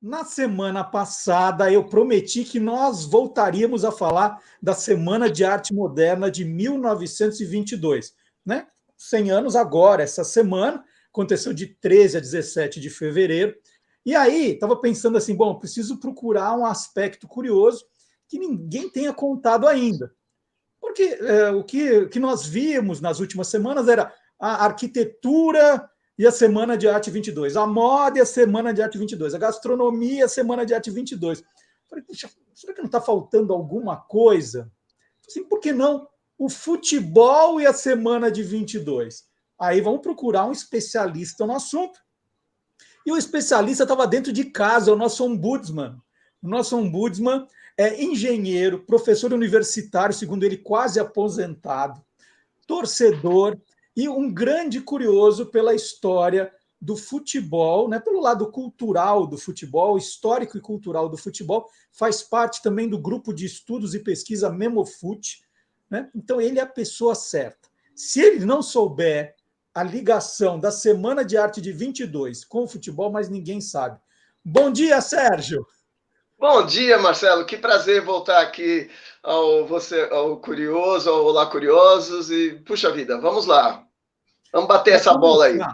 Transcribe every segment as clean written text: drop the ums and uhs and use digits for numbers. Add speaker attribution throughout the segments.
Speaker 1: Na semana passada, eu prometi que nós voltaríamos a falar da Semana de Arte Moderna de 1922, né? 100 anos agora, essa semana, aconteceu de 13 a 17 de fevereiro. E aí, estava pensando assim, bom, preciso procurar um aspecto curioso que ninguém tenha contado ainda. Porque o que nós vimos nas últimas semanas era a arquitetura e a Semana de Arte 22, a moda e a Semana de Arte 22, a gastronomia e a Semana de Arte 22. Falei, puxa, será que não está faltando alguma coisa? Assim, por que não o futebol e a Semana de 22? Aí vamos procurar um especialista no assunto. E o especialista estava dentro de casa, o nosso ombudsman. O nosso ombudsman é engenheiro, professor universitário, segundo ele, quase aposentado, torcedor e um grande curioso pela história do futebol, né, pelo lado cultural do futebol, histórico e cultural do futebol, faz parte também do grupo de estudos e pesquisa Memofute, né? Então ele é a pessoa certa. Se ele não souber a ligação da Semana de Arte de 22 com o futebol, mas ninguém sabe. Bom dia, Sérgio!
Speaker 2: Bom dia, Marcelo. Que prazer voltar aqui ao Curioso, ao Olá Curiosos. E, puxa vida, vamos lá. Vamos bater
Speaker 1: Para
Speaker 2: essa bola aí.
Speaker 1: começar,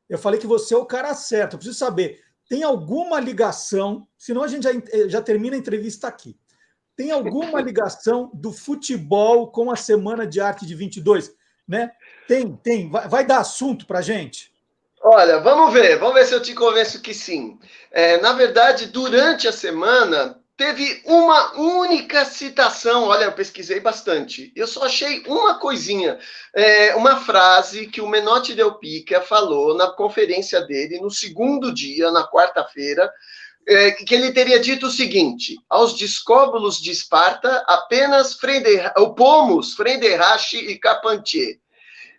Speaker 1: eu falei que você é o cara certo. Eu preciso saber, tem alguma ligação, senão a gente já termina a entrevista aqui. Tem alguma ligação do futebol com a Semana de Arte de 22? Né? Tem. Vai dar assunto para a gente?
Speaker 2: Olha, vamos ver se eu te convenço que sim. Na verdade, durante a semana, teve uma única citação. Olha, eu pesquisei bastante. Eu só achei uma coisinha, uma frase que o Menotti Del Pica falou na conferência dele no segundo dia, na quarta-feira, que ele teria dito o seguinte: aos discóbulos de Esparta, apenas o pomos, Frenderrache e Carpentier.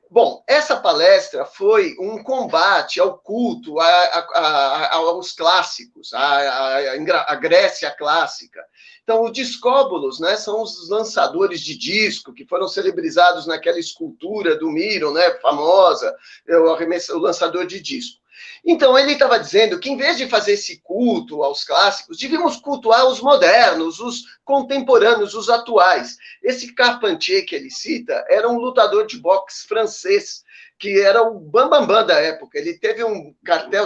Speaker 2: Bom, essa palestra foi um combate ao culto, aos clássicos, à Grécia clássica. Então, os discóbulos, né, são os lançadores de disco que foram celebrizados naquela escultura do Miron, né, famosa, o lançador de disco. Então, ele estava dizendo que, em vez de fazer esse culto aos clássicos, devíamos cultuar os modernos, os contemporâneos, os atuais. Esse Carpentier que ele cita era um lutador de boxe francês, que era o bambambam da época. Ele teve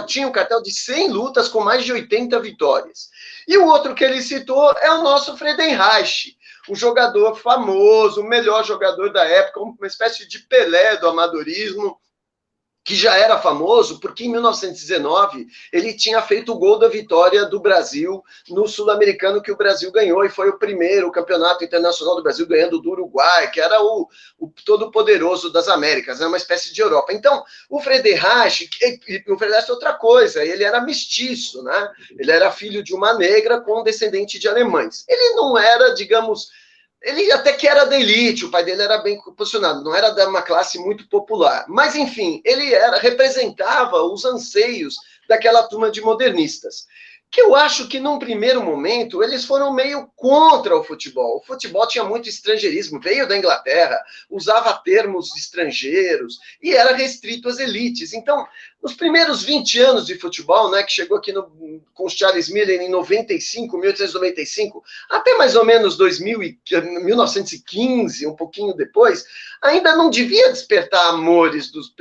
Speaker 2: tinha um cartel de 100 lutas com mais de 80 vitórias. E o outro que ele citou é o nosso Friedenreich, um jogador famoso, o melhor jogador da época, uma espécie de Pelé do amadorismo, que já era famoso porque em 1919 ele tinha feito o gol da vitória do Brasil no Sul-Americano que o Brasil ganhou, e foi o primeiro campeonato internacional do Brasil ganhando do Uruguai, que era o todo-poderoso das Américas, né? Uma espécie de Europa. Então, o Friedenreich é outra coisa, ele era mestiço, né? Ele era filho de uma negra com descendente de alemães. Ele não era, digamos, ele até que era da elite, o pai dele era bem posicionado, não era de uma classe muito popular. Mas, enfim, ele representava os anseios daquela turma de modernistas, que eu acho que, num primeiro momento, eles foram meio contra o futebol. O futebol tinha muito estrangeirismo, veio da Inglaterra, usava termos estrangeiros e era restrito às elites. Então, nos primeiros 20 anos de futebol, né, que chegou aqui com o Charles Miller em 1895, até mais ou menos 1915, um pouquinho depois, ainda não devia despertar amores dos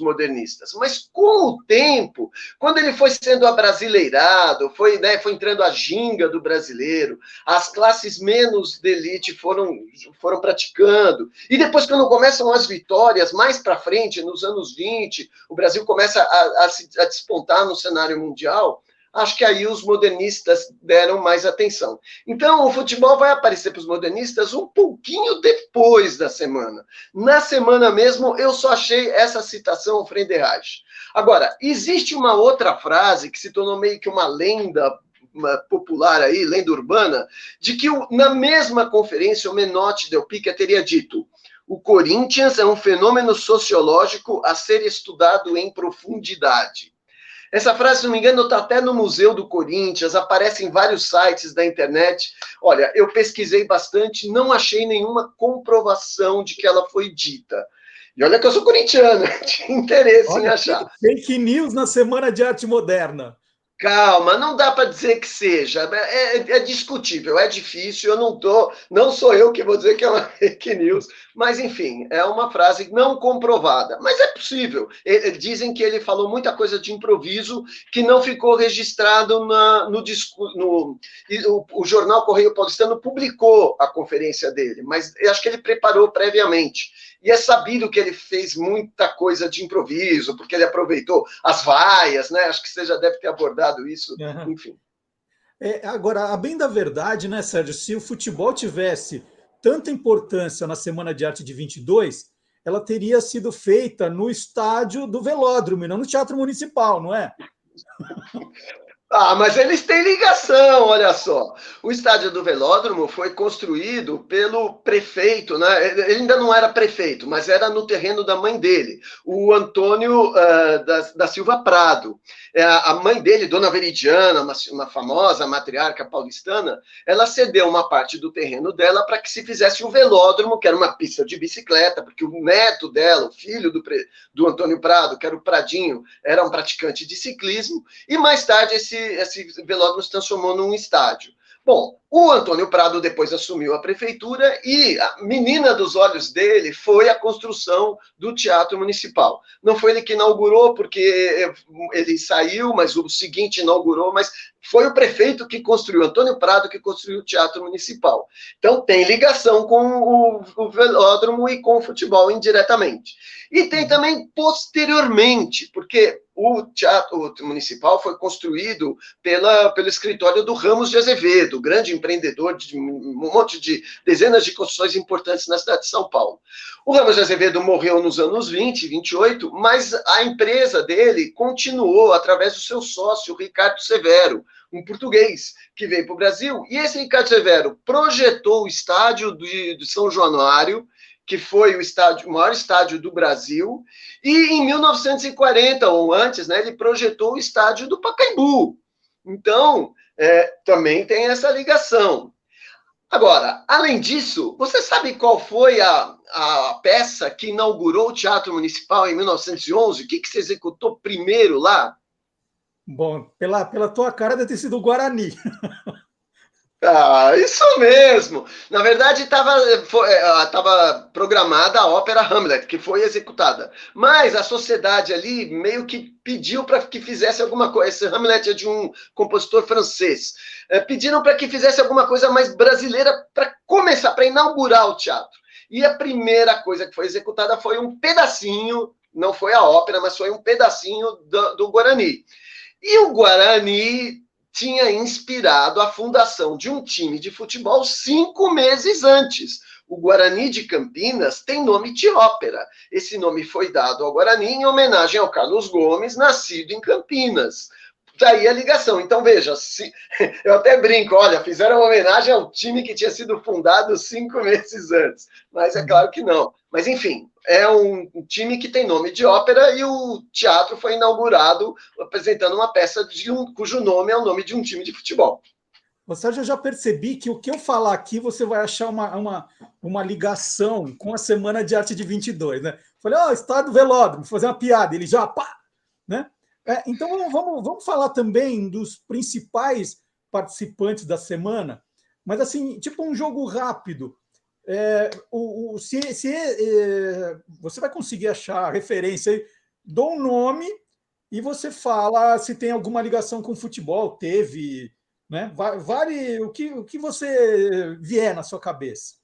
Speaker 2: modernistas. Mas, com o tempo, quando ele foi sendo abrasileirado, foi entrando a ginga do brasileiro, as classes menos de elite foram praticando, e depois, quando começam as vitórias, mais para frente, nos anos 20, o Brasil começa a despontar no cenário mundial, acho que aí os modernistas deram mais atenção. Então, o futebol vai aparecer para os modernistas um pouquinho depois da semana. Na semana mesmo, eu só achei essa citação ao Friedenreich. Agora, existe uma outra frase que se tornou meio que uma lenda popular aí, lenda urbana, de que na mesma conferência o Menotti Del Pica teria dito: o Corinthians é um fenômeno sociológico a ser estudado em profundidade. Essa frase, se não me engano, está até no Museu do Corinthians, aparece em vários sites da internet. Olha, eu pesquisei bastante, não achei nenhuma comprovação de que ela foi dita. E olha que eu sou corintiano, tinha interesse em achar.
Speaker 1: Fake news na Semana de Arte Moderna.
Speaker 2: Calma, não dá para dizer que seja. É discutível, é difícil. Eu não sou eu que vou dizer que é uma fake news, mas enfim, é uma frase não comprovada. Mas é possível. Dizem que ele falou muita coisa de improviso que não ficou registrado no discurso. O jornal Correio Paulistano publicou a conferência dele, mas eu acho que ele preparou previamente. E é sabido que ele fez muita coisa de improviso, porque ele aproveitou as vaias, né? Acho que você já deve ter abordado isso,
Speaker 1: Uhum.
Speaker 2: enfim.
Speaker 1: Agora, a bem da verdade, né, Sérgio, se o futebol tivesse tanta importância na Semana de Arte de 22, ela teria sido feita no estádio do Velódromo, e não no Teatro Municipal, não é?
Speaker 2: Ah, mas eles têm ligação, olha só. O estádio do Velódromo foi construído pelo prefeito, né? Ele ainda não era prefeito, mas era no terreno da mãe dele, o Antônio da Silva Prado. A mãe dele, Dona Veridiana, uma famosa matriarca paulistana, ela cedeu uma parte do terreno dela para que se fizesse um velódromo, que era uma pista de bicicleta, porque o neto dela, o filho do Antônio Prado, que era o Pradinho, era um praticante de ciclismo, e mais tarde esse velódromo se transformou num estádio. Bom, o Antônio Prado depois assumiu a prefeitura e a menina dos olhos dele foi a construção do Teatro Municipal. Não foi ele que inaugurou, porque ele saiu, mas o seguinte inaugurou, mas foi o prefeito que construiu, Antônio Prado, que construiu o Teatro Municipal. Então tem ligação com o velódromo e com o futebol indiretamente. E tem também posteriormente, porque o Teatro Municipal foi construído pelo escritório do Ramos de Azevedo, grande empreendedor de um monte de dezenas de construções importantes na cidade de São Paulo. O Ramos de Azevedo morreu nos anos 20, 28, mas a empresa dele continuou através do seu sócio, Ricardo Severo, um português que veio para o Brasil. E esse Ricardo Severo projetou o estádio de São Januário, que foi o maior estádio do Brasil, e em 1940, ou antes, né, ele projetou o estádio do Pacaembu. Então, também tem essa ligação. Agora, além disso, você sabe qual foi a peça que inaugurou o Teatro Municipal em 1911? O que se executou primeiro lá?
Speaker 1: Bom, pela tua cara deve ter sido o Guarani.
Speaker 2: Ah, isso mesmo. Na verdade, estava programada a ópera Hamlet, que foi executada. Mas a sociedade ali meio que pediu para que fizesse alguma coisa. Esse Hamlet é de um compositor francês. Pediram para que fizesse alguma coisa mais brasileira para começar, para inaugurar o teatro. E a primeira coisa que foi executada foi um pedacinho, não foi a ópera, mas foi um pedacinho do Guarani. E o Guarani tinha inspirado a fundação de um time de futebol 5 meses antes. O Guarani de Campinas tem nome de ópera. Esse nome foi dado ao Guarani em homenagem ao Carlos Gomes, nascido em Campinas. Daí a ligação. Então, veja, eu até brinco, olha, fizeram uma homenagem ao time que tinha sido fundado 5 meses antes. Mas é claro que não. Mas, enfim, é um time que tem nome de ópera e o teatro foi inaugurado apresentando uma peça cujo nome é o nome de um time de futebol.
Speaker 1: Sérgio, eu já percebi que o que eu falar aqui você vai achar uma ligação com a Semana de Arte de 22, né? Falei, estádio do Velódromo, fazer uma piada, ele já, pá, né? Então vamos falar também dos principais participantes da semana, mas assim, tipo um jogo rápido. Você vai conseguir achar a referência aí, dou um nome e você fala se tem alguma ligação com futebol, teve, né? Vale o que você vier na sua cabeça.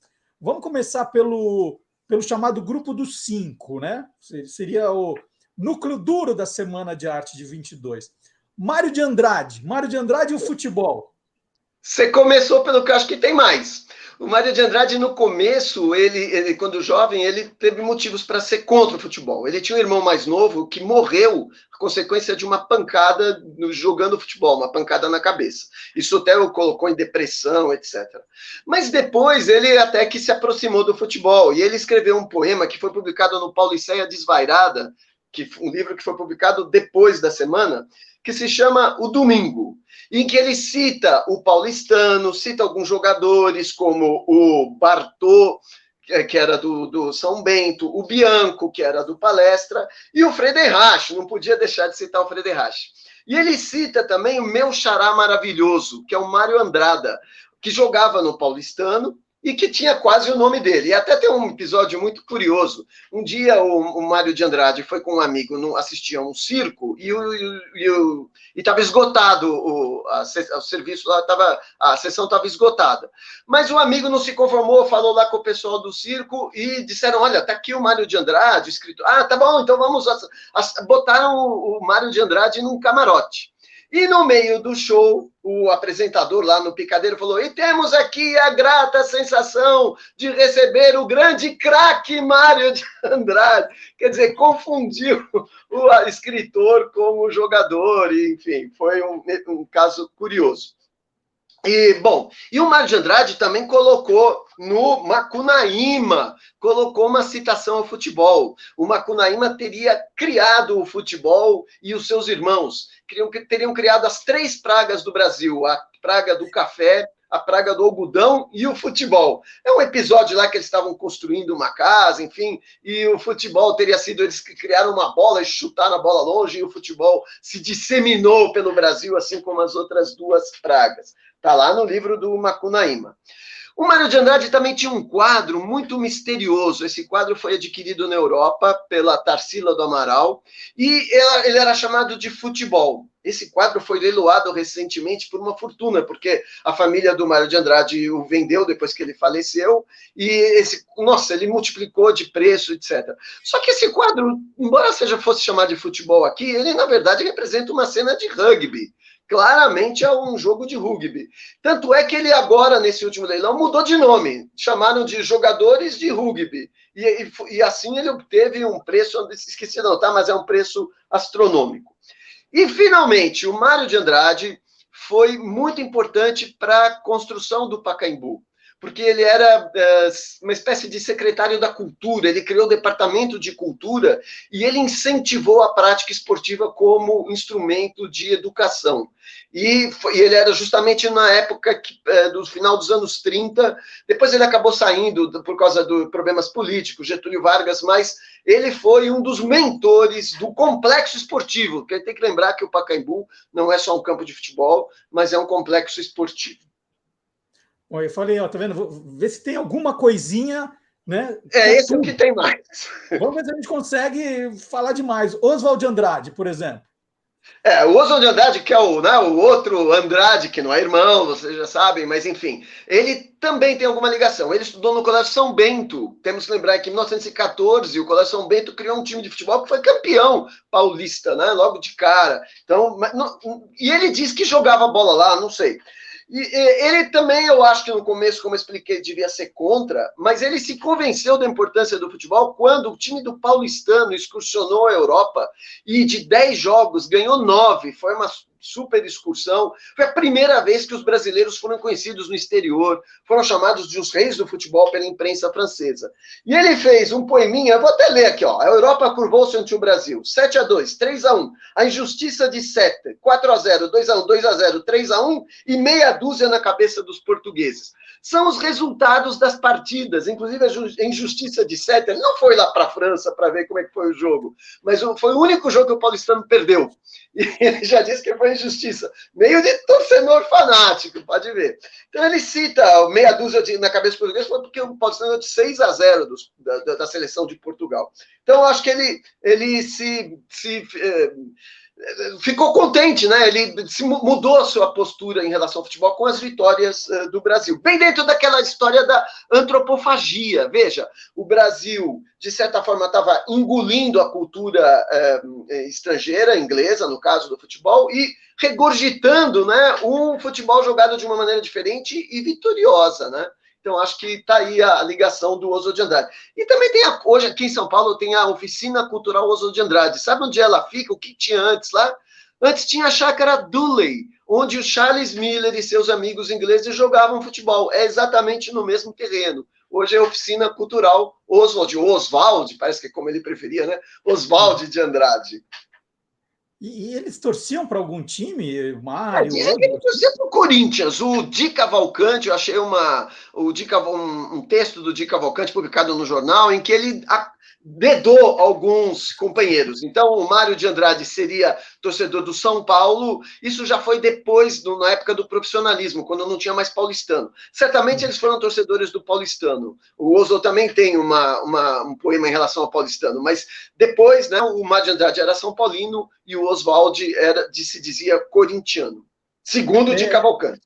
Speaker 1: Vamos começar pelo chamado Grupo dos Cinco, né? Seria o núcleo duro da Semana de Arte de 22. Mário de Andrade e o futebol.
Speaker 2: Você começou pelo que eu acho que tem mais. O Mário de Andrade, no começo, ele quando jovem, ele teve motivos para ser contra o futebol. Ele tinha um irmão mais novo que morreu a consequência de uma pancada jogando futebol, uma pancada na cabeça. Isso até o colocou em depressão, etc. Mas depois ele até que se aproximou do futebol e ele escreveu um poema que foi publicado no Pauliceia Desvairada, um livro que foi publicado depois da semana, que se chama O Domingo, em que ele cita o paulistano, cita alguns jogadores como o Bartô, que era do São Bento, o Bianco, que era do Palestra, e o Frederich, não podia deixar de citar o Frederich. E ele cita também o meu xará maravilhoso, que é o Mário Andrada, que jogava no Paulistano e que tinha quase o nome dele. E até tem um episódio muito curioso. Um dia o Mário de Andrade foi com um amigo assistir a um circo e estava esgotado o serviço lá, a sessão estava esgotada. Mas o amigo não se conformou, falou lá com o pessoal do circo e disseram, olha, tá aqui o Mário de Andrade, escrito. Ah, tá bom, então vamos... Botaram o Mário de Andrade num camarote. E no meio do show, o apresentador lá no Picadeiro falou, e temos aqui a grata sensação de receber o grande craque Mário de Andrade. Quer dizer, confundiu o escritor com o jogador, e, enfim, foi um caso curioso. E o Mário de Andrade também colocou no Macunaíma, colocou uma citação ao futebol. O Macunaíma teria criado o futebol e os seus irmãos teriam criado as 3 pragas do Brasil, a praga do café, a praga do algodão e o futebol. É um episódio lá que eles estavam construindo uma casa, enfim, e o futebol teria sido, eles que criaram uma bola e chutaram a bola longe, e o futebol se disseminou pelo Brasil, assim como as outras 2 pragas. Está lá no livro do Macunaíma. O Mário de Andrade também tinha um quadro muito misterioso. Esse quadro foi adquirido na Europa pela Tarsila do Amaral e ele era chamado de Futebol. Esse quadro foi leiloado recentemente por uma fortuna, porque a família do Mário de Andrade o vendeu depois que ele faleceu e ele multiplicou de preço, etc. Só que esse quadro, embora fosse chamado de futebol aqui, ele na verdade representa uma cena de rugby. Claramente é um jogo de rugby. Tanto é que ele agora, nesse último leilão, mudou de nome. Chamaram de jogadores de rugby. E assim ele obteve um preço, esqueci não, tá? Mas é um preço astronômico. E, finalmente, o Mário de Andrade foi muito importante para a construção do Pacaembu, porque ele era uma espécie de secretário da cultura, ele criou o departamento de cultura e ele incentivou a prática esportiva como instrumento de educação. E ele era justamente na época do final dos anos 30, depois ele acabou saindo por causa de problemas políticos, Getúlio Vargas, mas ele foi um dos mentores do complexo esportivo, porque tem que lembrar que o Pacaembu não é só um campo de futebol, mas é um complexo esportivo.
Speaker 1: Bom, eu falei, ó, tá vendo? Vou ver se tem alguma coisinha, né?
Speaker 2: Esse é o que tem mais.
Speaker 1: Vamos ver se a gente consegue falar de mais. Oswald de Andrade, por exemplo.
Speaker 2: O Oswald de Andrade, que é o outro Andrade, que não é irmão, vocês já sabem, mas enfim, ele também tem alguma ligação. Ele estudou no Colégio São Bento. Temos que lembrar que em 1914 o Colégio São Bento criou um time de futebol que foi campeão paulista, né? Logo de cara. Então, e ele disse que jogava bola lá, não sei. E ele também, eu acho que no começo, como eu expliquei, devia ser contra, mas ele se convenceu da importância do futebol quando o time do Paulistano excursionou a Europa e de 10 jogos ganhou 9. Foi uma super excursão. Foi a primeira vez que os brasileiros foram conhecidos no exterior, foram chamados de os reis do futebol pela imprensa francesa. E ele fez um poeminha, eu vou até ler aqui, ó. A Europa curvou-se ante o Brasil. 7-2, 3-1. A injustiça de 7, 4-0, 2-1, 2-0, 3-1 e meia dúzia na cabeça dos portugueses. São os resultados das partidas, inclusive a injustiça de 7. Ele não foi lá para a França para ver como é que foi o jogo, mas foi o único jogo que o paulistano perdeu. E ele já disse que foi injustiça. Meio de torcedor fanático, pode ver. Então ele cita meia dúzia na cabeça do português, foi porque o paulistano ganhou de 6-0 da seleção de Portugal. Então eu acho que ele ficou contente, né? Ele mudou a sua postura em relação ao futebol com as vitórias do Brasil. Bem dentro daquela história da antropofagia. Veja, o Brasil, de certa forma, estava engolindo a cultura estrangeira, inglesa, no caso do futebol, e regurgitando, né, um futebol jogado de uma maneira diferente e vitoriosa, né? Então, acho que está aí a ligação do Oswald de Andrade. E também tem, hoje aqui em São Paulo, tem a Oficina Cultural Oswald de Andrade. Sabe onde ela fica? O que tinha antes lá? Antes tinha a Chácara Dooley, onde o Charles Miller e seus amigos ingleses jogavam futebol. É exatamente no mesmo terreno. Hoje é a Oficina Cultural Oswald, parece que é como ele preferia, né? Oswald de Andrade.
Speaker 1: E eles torciam para algum time, Mário?
Speaker 2: Dizem que ele torcia para o Corinthians. O Di Cavalcante, eu achei um texto do Di Cavalcante publicado no jornal, em que ele dedou alguns companheiros. Então, o Mário de Andrade seria torcedor do São Paulo, isso já foi depois, na época do profissionalismo, quando não tinha mais paulistano. Certamente eles foram torcedores do paulistano. O Oswald também tem um poema em relação ao paulistano, mas depois, né, o Mário de Andrade era São Paulino e o Oswald se dizia corintiano. Segundo de Cavalcante.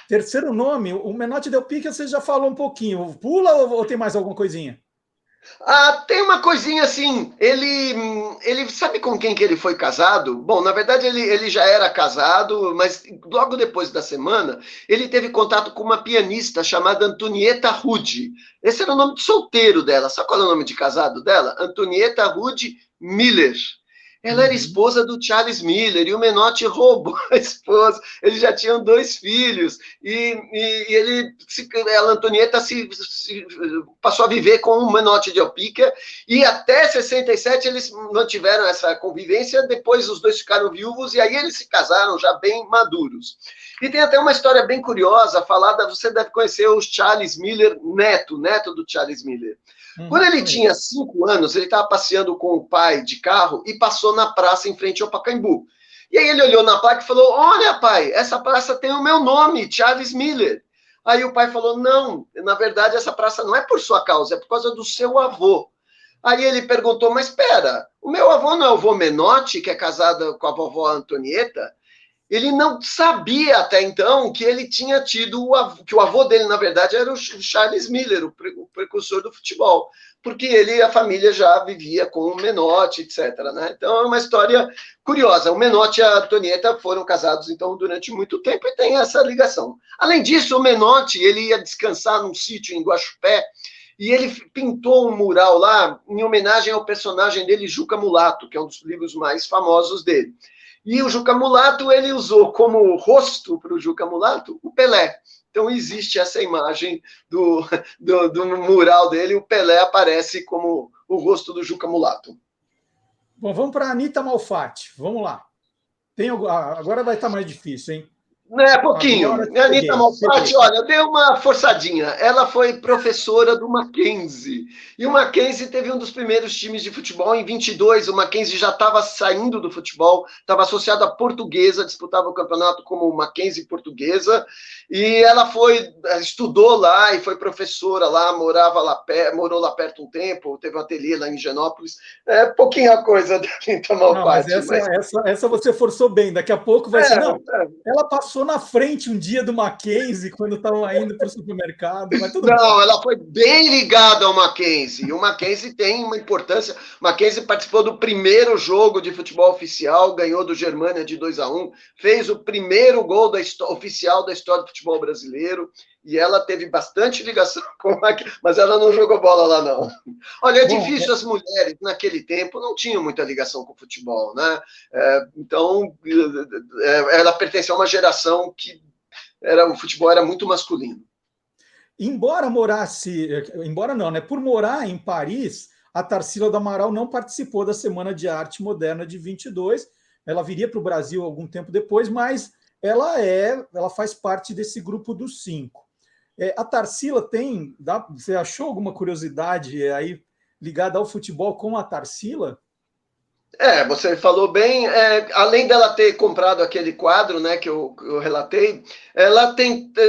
Speaker 1: Terceiro nome, o Menotti Del Pique, você já falou um pouquinho. Pula ou tem mais alguma coisinha?
Speaker 2: Tem uma coisinha assim, ele sabe com quem que ele foi casado? Bom, na verdade ele já era casado, mas logo depois da semana, ele teve contato com uma pianista chamada Antonieta Rudi. Esse era o nome de solteiro dela. Sabe qual é o nome de casado dela? Antonieta Rudi Miller. Ela era esposa do Charles Miller, e o Menotti roubou a esposa. Eles já tinham 2 filhos, e a Antonieta passou a viver com o Menotti Del Pique, e até 67 eles mantiveram essa convivência, depois os 2 ficaram viúvos, e aí eles se casaram já bem maduros. E tem até uma história bem curiosa, falada, você deve conhecer o Charles Miller, neto do Charles Miller. Quando ele tinha 5 anos, ele estava passeando com o pai de carro e passou na praça em frente ao Pacaembu. E aí ele olhou na placa e falou: olha, pai, essa praça tem o meu nome, Charles Miller. Aí o pai falou: não, na verdade essa praça não é por sua causa, é por causa do seu avô. Aí ele perguntou: mas espera, o meu avô não é o avô Menotti, que é casado com a vovó Antonieta? Ele não sabia até então que ele tinha tido, que o avô dele, na verdade, era o Charles Miller, o precursor do futebol, porque a família já vivia com o Menotti, etc. Né? Então é uma história curiosa. O Menotti e a Antonieta foram casados, então, durante muito tempo, e tem essa ligação. Além disso, o Menotti, ele ia descansar num sítio em Guaxupé, e ele pintou um mural lá em homenagem ao personagem dele, Juca Mulato, que é um dos livros mais famosos dele. E o Juca Mulato, ele usou como rosto para o Juca Mulato o Pelé. Então, existe essa imagem do mural dele, o Pelé aparece como o rosto do Juca Mulato.
Speaker 1: Bom, vamos para a Anita Malfatti. Vamos lá. Agora vai estar mais difícil, hein?
Speaker 2: Pouquinho. A Anita Malfatti, olha, deu uma forçadinha. Ela foi professora do Mackenzie. E o Mackenzie teve um dos primeiros times de futebol. Em 22, o Mackenzie já estava saindo do futebol, estava associado à Portuguesa, disputava o campeonato como Mackenzie Portuguesa. E ela estudou lá e foi professora lá, morou lá perto um tempo, teve um ateliê lá em Higienópolis. Pouquinha coisa da Anita Malfatti.
Speaker 1: Essa você forçou bem. Daqui a pouco vai ser... Não, ela passou na frente um dia do Mackenzie, quando estavam indo para o supermercado.
Speaker 2: Não, ela foi bem ligada ao Mackenzie. E o Mackenzie tem uma importância. O Mackenzie participou do primeiro jogo de futebol oficial, ganhou do Germânia de 2-1, fez o primeiro gol oficial da história do futebol brasileiro. E ela teve bastante ligação com o Mackenzie, mas ela não jogou bola lá, não. Olha, difícil, as mulheres naquele tempo não tinham muita ligação com o futebol, né? Então, ela pertence a uma geração que o futebol era muito masculino.
Speaker 1: Embora não, né? Por morar em Paris, a Tarsila do Amaral não participou da Semana de Arte Moderna de 22. Ela viria para o Brasil algum tempo depois, mas ela faz parte desse grupo dos 5. A Tarsila você achou alguma curiosidade aí ligada ao futebol com a Tarsila?
Speaker 2: Você falou bem, além dela ter comprado aquele quadro, né, que eu relatei,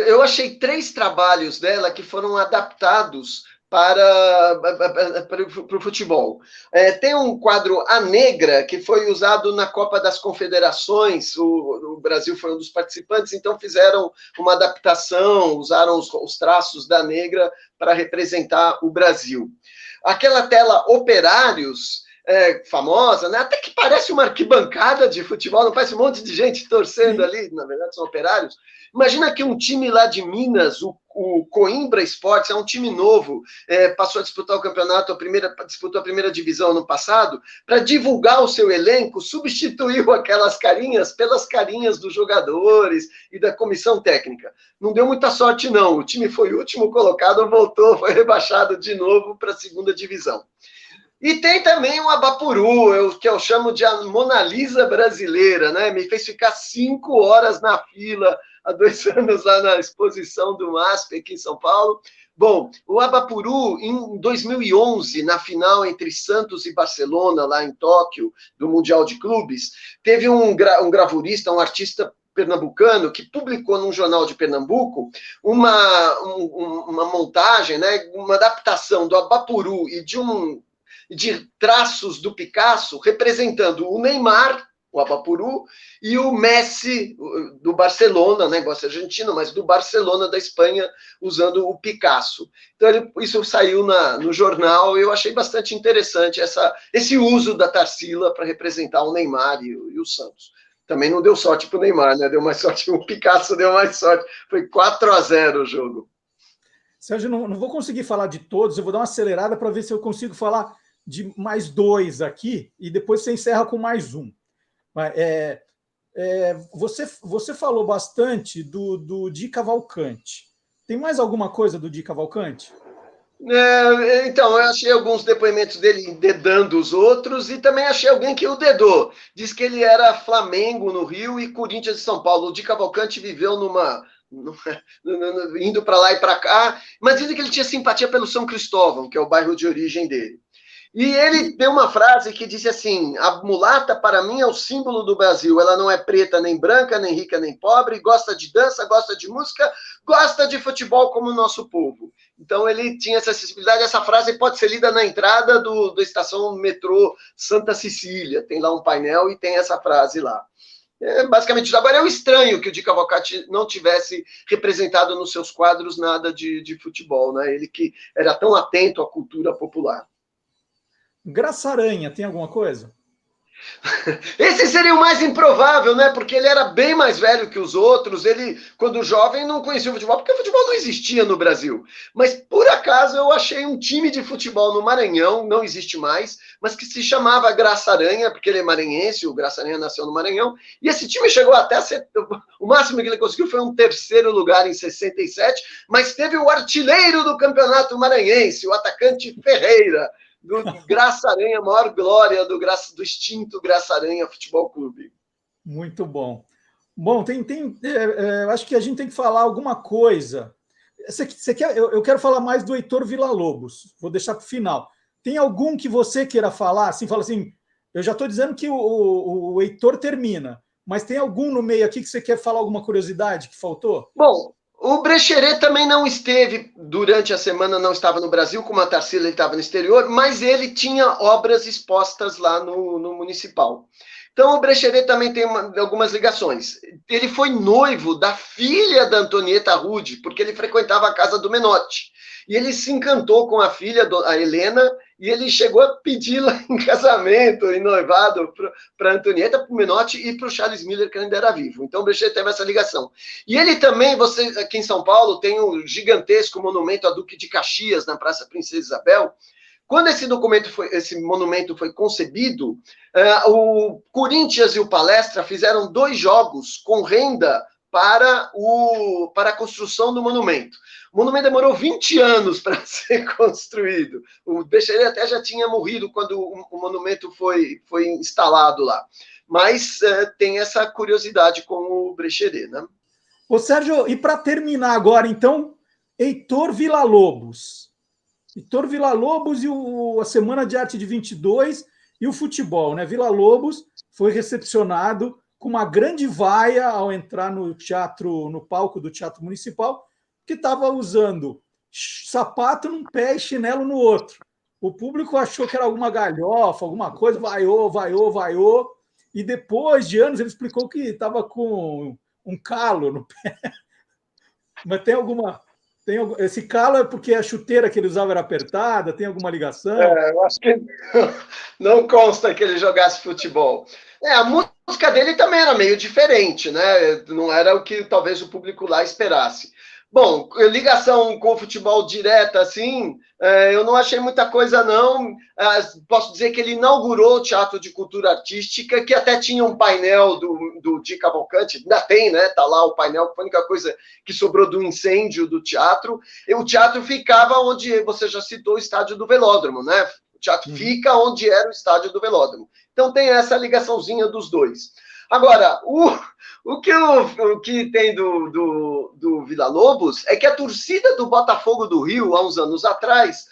Speaker 2: eu achei 3 trabalhos dela que foram adaptados para o futebol. Tem um quadro A Negra, que foi usado na Copa das Confederações, o Brasil foi um dos participantes, então fizeram uma adaptação, usaram os traços da Negra para representar o Brasil. Aquela tela Operários, famosa, né? Até que parece uma arquibancada de futebol, não parece um monte de gente torcendo ali, na verdade são operários. Imagina que um time lá de Minas, o Coimbra Esportes, é um time novo, passou a disputar o campeonato, disputou a primeira divisão no passado, para divulgar o seu elenco, substituiu aquelas carinhas pelas carinhas dos jogadores e da comissão técnica. Não deu muita sorte, não. O time foi o último colocado, voltou, foi rebaixado de novo para a segunda divisão. E tem também o Abapuru, que eu chamo de a Mona Lisa brasileira, né? Me fez ficar 5 horas na fila há 2 anos lá na exposição do MASP aqui em São Paulo. Bom, o Abapuru, em 2011, na final entre Santos e Barcelona, lá em Tóquio, do Mundial de Clubes, teve um gravurista, um artista pernambucano, que publicou num jornal de Pernambuco uma montagem, né, uma adaptação do Abapuru e de traços do Picasso, representando o Neymar, o Abapuru, e o Messi, do Barcelona, negócio argentino, mas do Barcelona da Espanha, usando o Picasso. Então, isso saiu no jornal, e eu achei bastante interessante esse uso da Tarsila para representar o Neymar e o Santos. Também não deu sorte para o Neymar, né? Deu mais sorte, o Picasso deu mais sorte. Foi 4-0 o jogo.
Speaker 1: Sérgio, não vou conseguir falar de todos, eu vou dar uma acelerada para ver se eu consigo falar de mais 2 aqui, e depois você encerra com mais um. Você falou bastante do Di Cavalcanti. Tem mais alguma coisa do Di Cavalcanti?
Speaker 2: Então, eu achei alguns depoimentos dele dedando os outros e também achei alguém que o dedou. Diz que ele era Flamengo no Rio e Corinthians em São Paulo. O Di Cavalcanti viveu indo para lá e para cá, mas dizem que ele tinha simpatia pelo São Cristóvão, que é o bairro de origem dele. E ele deu uma frase que disse assim: a mulata para mim é o símbolo do Brasil, ela não é preta nem branca, nem rica nem pobre, gosta de dança, gosta de música, gosta de futebol como o nosso povo. Então ele tinha essa sensibilidade, essa frase pode ser lida na entrada da estação metrô Santa Cecília, tem lá um painel e tem essa frase lá. Basicamente isso. Agora é estranho que o Di Cavalcanti não tivesse representado nos seus quadros nada de futebol, né? Ele que era tão atento à cultura popular.
Speaker 1: Graça Aranha, tem alguma coisa?
Speaker 2: Esse seria o mais improvável, né? Porque ele era bem mais velho que os outros. Ele, quando jovem, não conhecia o futebol, porque o futebol não existia no Brasil. Mas, por acaso, eu achei um time de futebol no Maranhão, não existe mais, mas que se chamava Graça Aranha, porque ele é maranhense, o Graça Aranha nasceu no Maranhão. E esse time chegou até a ser... O máximo que ele conseguiu foi um 3º lugar em 67, mas teve o artilheiro do campeonato maranhense, o atacante Ferreira, do Graça Aranha, a maior glória do extinto Graça Aranha Futebol Clube.
Speaker 1: Muito bom. Bom, acho que a gente tem que falar alguma coisa. Eu quero falar mais do Heitor Villa-Lobos, vou deixar para o final. Tem algum que você queira falar? Assim, fala assim, eu já estou dizendo que o Heitor termina, mas tem algum no meio aqui que você quer falar alguma curiosidade que faltou?
Speaker 2: Bom, o Brecheret também não esteve, durante a semana, não estava no Brasil, como a Tarsila, ele estava no exterior, mas ele tinha obras expostas lá no Municipal. Então, o Brecheret também tem algumas ligações. Ele foi noivo da filha da Antonieta Rude, porque ele frequentava a casa do Menotti. E ele se encantou com a filha, a Helena, e ele chegou a pedi-la em casamento, em noivado, para a Antonieta, para o Menotti e para o Charles Miller, que ainda era vivo. Então, o Brecheret teve essa ligação. E ele também, aqui em São Paulo, tem um gigantesco monumento a Duque de Caxias, na Praça Princesa Isabel. Quando esse monumento foi concebido, o Corinthians e o Palestra fizeram 2 jogos com renda para a construção do monumento. O monumento demorou 20 anos para ser construído. O Brecheret até já tinha morrido quando o monumento foi instalado lá. Mas tem essa curiosidade com o Brecheret, né?
Speaker 1: Ô, Sérgio, e para terminar agora, então, Heitor Villa-Lobos. Heitor Villa-Lobos e a Semana de Arte de 22 e o futebol, né? Villa-Lobos foi recepcionado com uma grande vaia ao entrar no palco do Teatro Municipal, que estava usando sapato num pé e chinelo no outro. O público achou que era alguma galhofa, alguma coisa, vaiou. E depois de anos ele explicou que estava com um calo no pé. Mas esse calo é porque a chuteira que ele usava era apertada? Tem alguma ligação?
Speaker 2: Eu acho que não consta que ele jogasse futebol. A música dele também era meio diferente, né? Não era o que talvez o público lá esperasse. Bom, ligação com o futebol direta, assim, eu não achei muita coisa, não. Posso dizer que ele inaugurou o Teatro de Cultura Artística, que até tinha um painel do Di Cavalcanti, ainda tem, né? Tá lá o painel, que foi a única coisa que sobrou do incêndio do teatro. E o teatro ficava onde você já citou, o estádio do Velódromo, né? O Teatro fica onde era o estádio do Velódromo. Então tem essa ligaçãozinha dos dois. Agora, o que tem do Villa-Lobos é que a torcida do Botafogo do Rio, há uns anos atrás,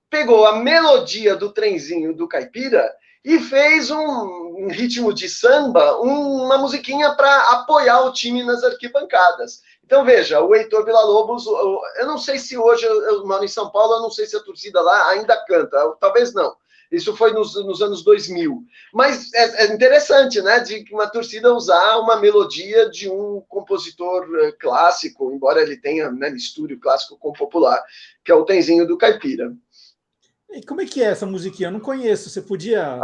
Speaker 2: pegou a melodia do trenzinho do Caipira e fez um ritmo de samba, uma musiquinha para apoiar o time nas arquibancadas. Então, veja, o Heitor Villa-Lobos, eu não sei se hoje, eu moro em São Paulo, eu não sei se a torcida lá ainda canta, talvez não. Isso foi nos anos 2000. Mas é interessante, né, de uma torcida usar uma melodia de um compositor clássico, embora ele tenha, né, misture o clássico com o popular, que é o Tenzinho do Caipira.
Speaker 1: E como é que é essa musiquinha? Eu não conheço. Você podia...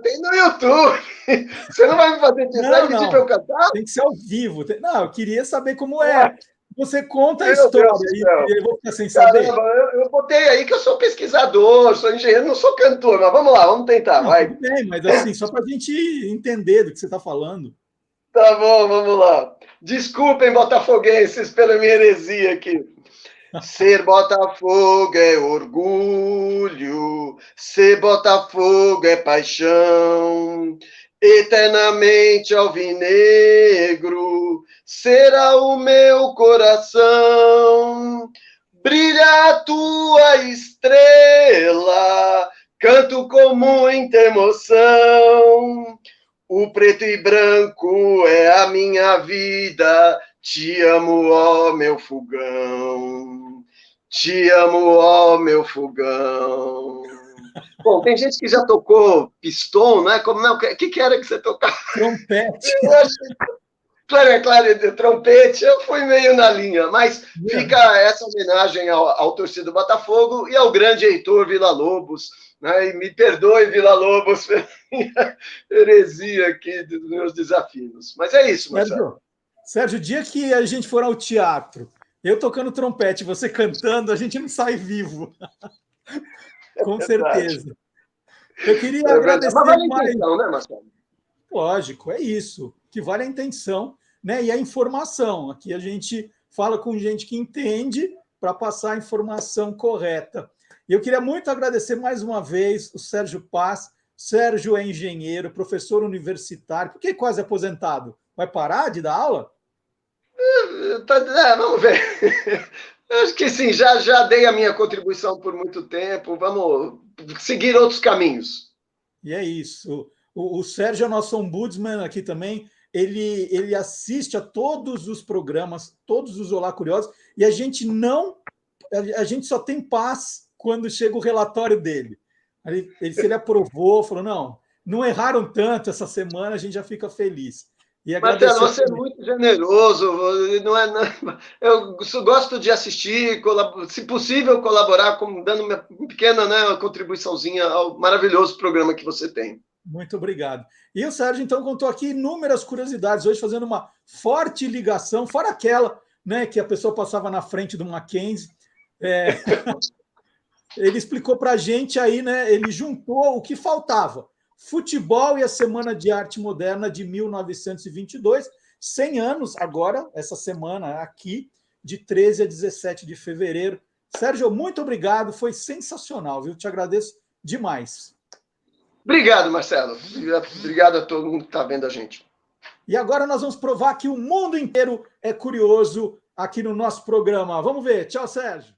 Speaker 2: Tem no YouTube. Você não vai me fazer dizer e pedir para eu cantar?
Speaker 1: Tem que ser ao vivo. Não, eu queria saber como é. Você conta a história e eu vou ficar sem saber.
Speaker 2: Caramba, eu botei aí que eu sou pesquisador, sou engenheiro, não sou cantor, mas vamos lá, vamos tentar.
Speaker 1: Não,
Speaker 2: vai.
Speaker 1: Tudo bem, mas assim, só para a gente entender do que você está falando.
Speaker 2: Tá bom, vamos lá. Desculpem, botafoguenses, pela minha heresia aqui. Ser Botafogo é orgulho, ser Botafogo é paixão, eternamente alvinegro será o meu coração. Brilha a tua estrela, canto com muita emoção. O preto e branco é a minha vida, te amo, ó meu fogão. Te amo, ó meu fogão. Bom, tem gente que já tocou pistão, né? Como não? O que era que você tocava?
Speaker 1: Trompete.
Speaker 2: Claro, trompete, eu fui meio na linha, mas fica essa homenagem ao torcedor do Botafogo e ao grande Heitor Villa-Lobos, né? E me perdoe, Villa-Lobos, pela minha heresia aqui dos meus desafios. Mas é isso, Marcelo.
Speaker 1: Sérgio, o dia que a gente for ao teatro, eu tocando trompete, você cantando, a gente não sai vivo. Com certeza. Eu queria agradecer
Speaker 2: mas vale a intenção, né, Marcelo?
Speaker 1: Lógico, é isso. Que vale a intenção, né? E a informação. Aqui a gente fala com gente que entende para passar a informação correta. E eu queria muito agradecer mais uma vez o Sérgio Paz. Sérgio é engenheiro, professor universitário, porque quase aposentado. Vai parar de dar aula?
Speaker 2: Vamos ver. Acho que sim, já dei a minha contribuição por muito tempo. Vamos seguir outros caminhos.
Speaker 1: E é isso. O Sérgio é nosso ombudsman aqui também. Ele assiste a todos os programas, todos os Olá Curiosos, e a gente só tem paz quando chega o relatório dele. Se ele aprovou, falou, não erraram tanto essa semana, a gente já fica feliz.
Speaker 2: Marcelo, você é muito generoso. Eu gosto de assistir, se possível, colaborar, dando uma pequena, né, contribuiçãozinha ao maravilhoso programa que você tem.
Speaker 1: Muito obrigado. E o Sérgio, então, contou aqui inúmeras curiosidades, hoje fazendo uma forte ligação, fora aquela, né, que a pessoa passava na frente do Mackenzie. Ele explicou para a gente aí, né, ele juntou o que faltava. Futebol e a Semana de Arte Moderna de 1922, 100 anos agora, essa semana aqui, de 13 a 17 de fevereiro. Sérgio, muito obrigado, foi sensacional, viu? Te agradeço demais.
Speaker 2: Obrigado, Marcelo. Obrigado a todo mundo que está vendo a gente.
Speaker 1: E agora nós vamos provar que o mundo inteiro é curioso aqui no nosso programa. Vamos ver. Tchau, Sérgio.